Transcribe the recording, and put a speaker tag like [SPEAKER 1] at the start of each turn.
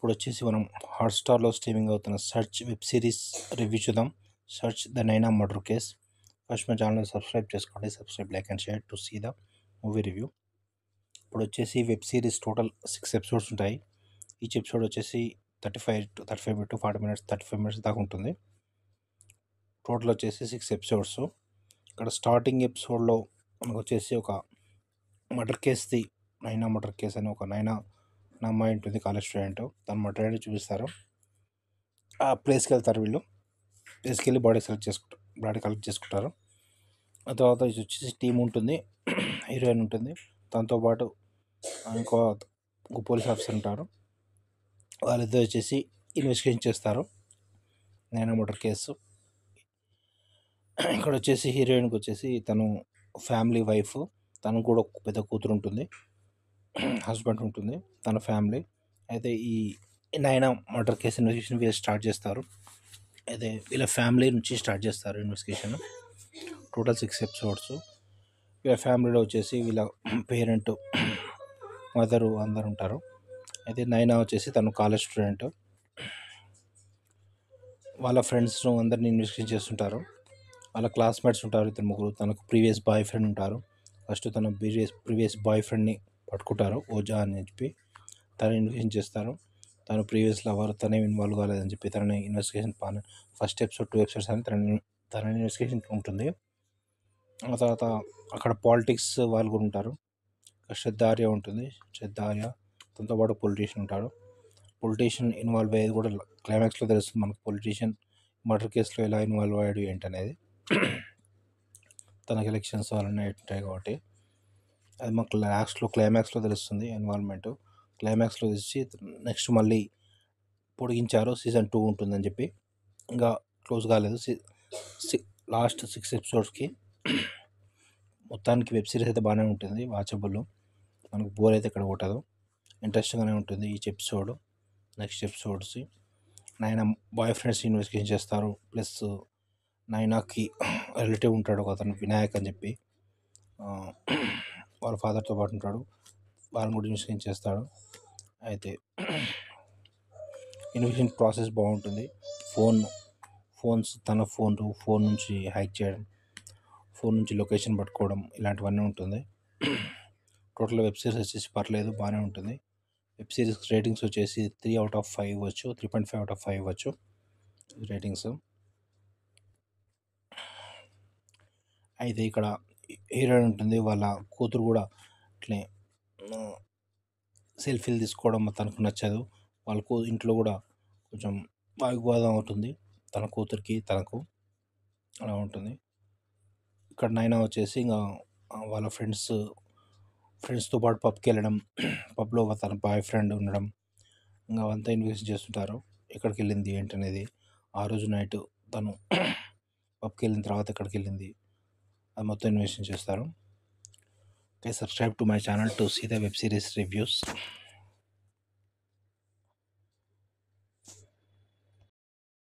[SPEAKER 1] ఇప్పుడొచ్చేసి మనం హాట్‌స్టార్‌లో స్ట్రీమింగ్ అవుతున్న 'సర్చ్' వెబ్ సిరీస్ రివ్యూ చూద్దాం. 'Search the Naina murder case'. First మా ఛానల్‌ని సబ్స్క్రైబ్ చేసుకోండి. Subscribe, like and share to see the movie review. ఇప్పుడొచ్చేసి వెబ్ సిరీస్ టోటల్ 6 ఎపిసోడ్స్ ఉంటాయి. ఈచ్ ఎపిసోడ్ వచ్చేసి 35 టు 40 మినిట్స్, 35 మినిట్స్ దాకా ఉంటుంది. టోటల్ వచ్చేసి 6 ఎపిసోడ్స్. ఇక్కడ స్టార్టింగ్ ఎపిసోడ్‌లో మనకొచ్చేసి ఒక మర్డర్ కేస్‌ది, నైనా మర్డర్ కేస్ అని ఒక నైనా అనే అమ్మాయి ఉంటుంది, కాలేజ్ స్టూడెంట్. తను మర్డర్ అయ్యాడని చూపిస్తారు. ఆ ప్లేస్‌కి వెళ్తారు వీళ్ళు. ప్లేస్‌కి వెళ్ళి బాడీ కలెక్ట్ చేసుకుంటారు. ఆ తర్వాత ఇది వచ్చేసి టీమ్ ఉంటుంది, హీరోయిన్ ఉంటుంది. తనతో పాటు ఇంకో పోలీస్ ఆఫీసర్ ఉంటారు. వాళ్ళిద్దరు వచ్చేసి ఇన్వెస్టిగేషన్ చేస్తారు నైనా మర్డర్ కేసు. ఇక్కడ వచ్చేసి హీరోయిన్కి వచ్చేసి తను ఫ్యామిలీ వైఫ్, తనకు కూడా ఒక పెద్ద కూతురు ఉంటుంది, హస్బెండ్ ఉంటుంది, తన ఫ్యామిలీ. అయితే ఈ నైనా మర్డర్ కేసు ఇన్వెస్టిగేషన్ వీళ్ళు స్టార్ట్ చేస్తారు. అయితే వీళ్ళ ఫ్యామిలీ నుంచి స్టార్ట్ చేస్తారు ఇన్వెస్టిగేషన్. Total 6 episodes. వీళ్ళ ఫ్యామిలీలో వచ్చేసి వీళ్ళ పేరెంట్, మదరు అందరు ఉంటారు. అయితే నైనా వచ్చేసి తను కాలేజ్ స్టూడెంట్. వాళ్ళ ఫ్రెండ్స్ అందరినీ ఇన్వెస్టిగేషన్ చేస్తుంటారు. వాళ్ళ క్లాస్మేట్స్ ఉంటారు, ఇద్దరు ముగ్గురు. తనకు ప్రీవియస్ బాయ్ ఫ్రెండ్ ఉంటారు. ఫస్ట్ తన ప్రీవియస్ బాయ్ ఫ్రెండ్ని పట్టుకుంటారు, ఓజా అని చెప్పి. తను ఇన్వెస్టిగేషన్ చేస్తారు. తను ప్రీవియస్ లవర్, తనే ఇన్వాల్వ్ కాలేదని చెప్పి తనని ఇన్వెస్టిగేషన్ ఫస్ట్ ఎపిసోడ్ 2 ఎపిసోడ్స్ అని తన ఇన్వెస్టిగేషన్ ఉంటుంది. ఆ తర్వాత అక్కడ పాలిటిక్స్ వాళ్ళు కూడా ఉంటారు. శ్రద్ధార్య ఉంటుంది, శ్రద్ధార్య. తనతో పాటు పొలిటీషియన్ ఉంటాడు. పొలిటీషియన్ ఇన్వాల్వ్ అయ్యేది కూడా క్లైమాక్స్లో తెలుస్తుంది మనకు. పొలిటీషియన్ మర్డర్ కేసులో ఎలా ఇన్వాల్వ్ అయ్యాడు ఏంటనేది. తనకు ఎలక్షన్స్ అవన్నీ ఉంటాయి కాబట్టి అది మాకు క్లైమాక్స్లో తెలుస్తుంది ఇన్వాల్వ్మెంట్. క్లైమాక్స్లో తెలిసి నెక్స్ట్ మళ్ళీ పొడిగించారు, సీజన్ 2 ఉంటుందని చెప్పి. ఇంకా క్లోజ్ కాలేదు. లాస్ట్ 6 ఎపిసోడ్స్కి మొత్తానికి వెబ్ సిరీస్ అయితే బాగానే ఉంటుంది, వాచబుల్. మనకు బోర్ అయితే ఇక్కడ కొట్టదు, ఇంట్రెస్టింగ్గానే ఉంటుంది ఈచ్ ఎపిసోడ్. నెక్స్ట్ ఎపిసోడ్స్ నైనా బాయ్ ఫ్రెండ్స్ ఇన్వెస్టిగేషన్ చేస్తారు. ప్లస్ నైనాకి రిలేటివ్ ఉంటాడు ఒక అతను, వినాయక్ అని చెప్పి. వాళ్ళ ఫాదర్తో పాటు ఉంటాడు, వాళ్ళని కూడా ఇన్వెస్టిగేషన్ చేస్తాడు. అయితే ఇన్వెస్టిగేషన్ ప్రాసెస్ బాగుంటుంది. తన ఫోన్ నుంచి హ్యాక్ చేయడం, ఫోన్ నుంచి లొకేషన్ పట్టుకోవడం, ఇలాంటివన్నీ ఉంటుంది. టోటల్ వెబ్ సిరీస్ వచ్చేసి పర్లేదు, బాగానే ఉంటుంది. వెబ్ సిరీస్ రేటింగ్స్ వచ్చేసి 3/5 ఇవ్వచ్చు, 3.5/5 ఇవ్వచ్చు రేటింగ్స్. అయితే ఇక్కడ హీరోయిన్ ఉంటుంది, వాళ్ళ కూతురు కూడా ఇట్లే సెల్ఫీలు తీసుకోవడం తనకు నచ్చదు. వాళ్ళ ఇంట్లో కూడా కొంచెం వాగ్వాదం అవుతుంది, తన కూతురికి తనకు, అలా ఉంటుంది. ఇక్కడ నైనా వచ్చేసి ఇంకా వాళ్ళ ఫ్రెండ్స్తో పాటు పబ్కి వెళ్ళడం, పబ్లో తన బాయ్ ఫ్రెండ్ ఉండడం, ఇంకా అవంతా ఇన్వెస్ట్ చేస్తుంటారు. ఎక్కడికి వెళ్ళింది ఏంటనేది. ఆ రోజు నైట్ తను పబ్కి వెళ్ళిన తర్వాత ఎక్కడికి వెళ్ళింది అది మొత్తం ఇన్వెస్టిగేషన్ చేస్తారు. Okay, subscribe to my channel to see the web series reviews.